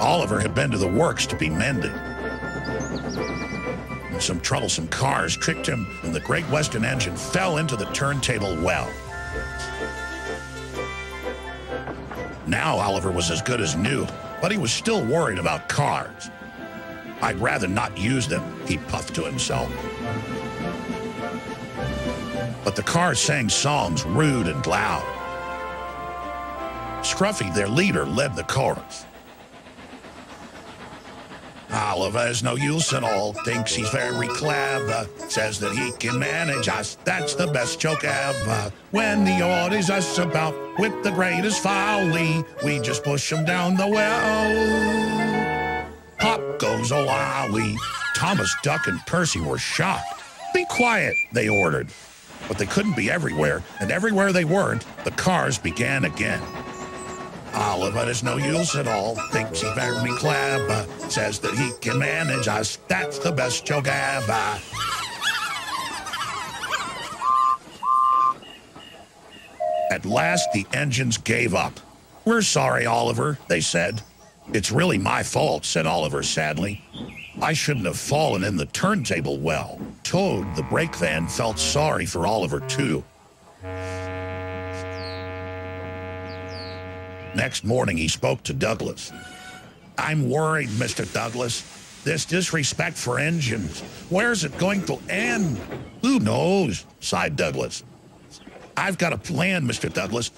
Oliver had been to the works to be mended. Some troublesome cars tricked him, and the Great Western engine fell into the turntable well. Now Oliver was as good as new, but he was still worried about cars. "I'd rather not use them," he puffed to himself. But the cars sang songs rude and loud. Scruffy, their leader, led the chorus. "Oliver's no use at all, thinks he's very clever, says that he can manage us, that's the best joke ever. When he orders us about with the greatest folly, we just push him down the well. Pop goes a lolly." Thomas, Duck, and Percy were shocked. "Be quiet," they ordered. But they couldn't be everywhere, and everywhere they weren't, the cars began again. "Oliver is no use at all, thinks he's very clever, says that he can manage us, that's the best joke ever." At last, the engines gave up. "We're sorry, Oliver," they said. "It's really my fault," said Oliver sadly. "I shouldn't have fallen in the turntable well." Toad, the brake van, felt sorry for Oliver, too. Next morning, he spoke to Douglas. "I'm worried, Mr. Douglas. This disrespect for engines, where's it going to end?" "Who knows?" sighed Douglas. "I've got a plan, Mr. Douglas.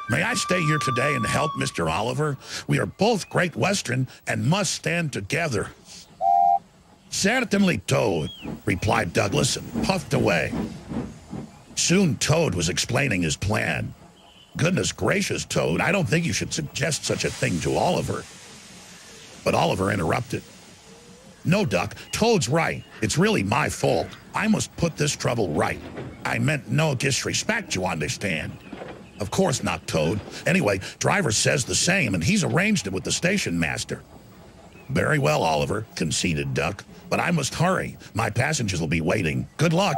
May I stay here today and help Mr. Oliver? We are both Great Western and must stand together." "Certainly, Toad," replied Douglas and puffed away. Soon Toad was explaining his plan. "Goodness gracious, Toad, I don't think you should suggest such a thing to Oliver." But Oliver interrupted. "No, Duck, Toad's right. It's really my fault. I must put this trouble right. I meant no disrespect, you understand." "Of course not, Toad. Anyway, driver says the same, and he's arranged it with the station master." "Very well, Oliver," conceded Duck, "but I must hurry. My passengers will be waiting. Good luck."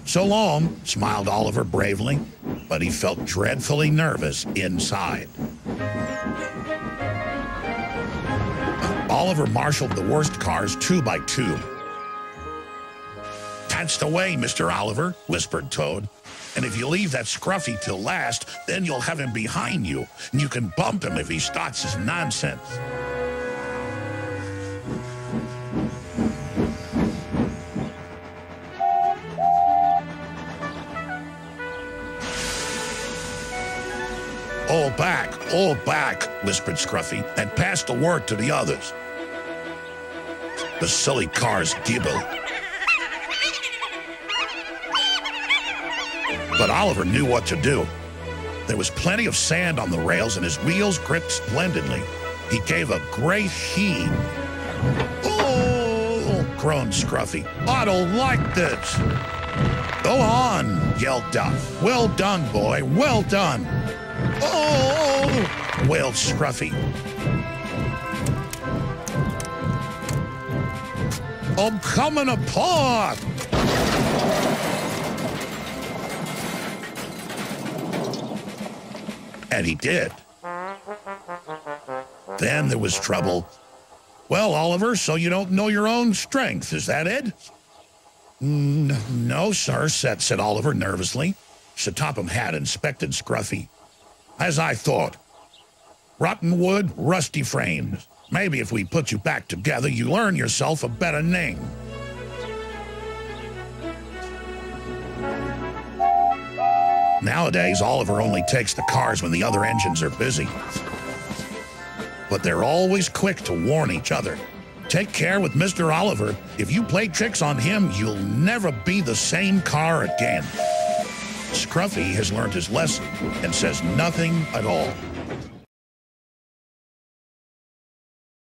"So long," smiled Oliver bravely, but he felt dreadfully nervous inside. Oliver marshaled the worst cars 2 by 2. "That's the way, Mr. Oliver," whispered Toad. "And if you leave that Scruffy till last, then you'll have him behind you, and you can bump him if he starts his nonsense." All back," whispered Scruffy, "and pass the word to the others." The silly cars gibbled. But Oliver knew what to do. There was plenty of sand on the rails, and his wheels gripped splendidly. He gave a great heave. "Oh!" groaned Scruffy. "I don't like this." "Go on," yelled Duck. "Well done, boy, well done." "Oh!" wailed Scruffy. "I'm coming apart!" And he did. Then there was trouble. "Well, Oliver, so you don't know your own strength, is that it?" "No, sir," said Oliver nervously. Sir Topham Hatt inspected Scruffy. "As I thought. Rotten wood, rusty frames. Maybe if we put you back together, you earn yourself a better name." Nowadays, Oliver only takes the cars when the other engines are busy. But they're always quick to warn each other. Take care with Mr. Oliver. If you play tricks on him, you'll never be the same car again. Scruffy has learned his lesson and says nothing at all.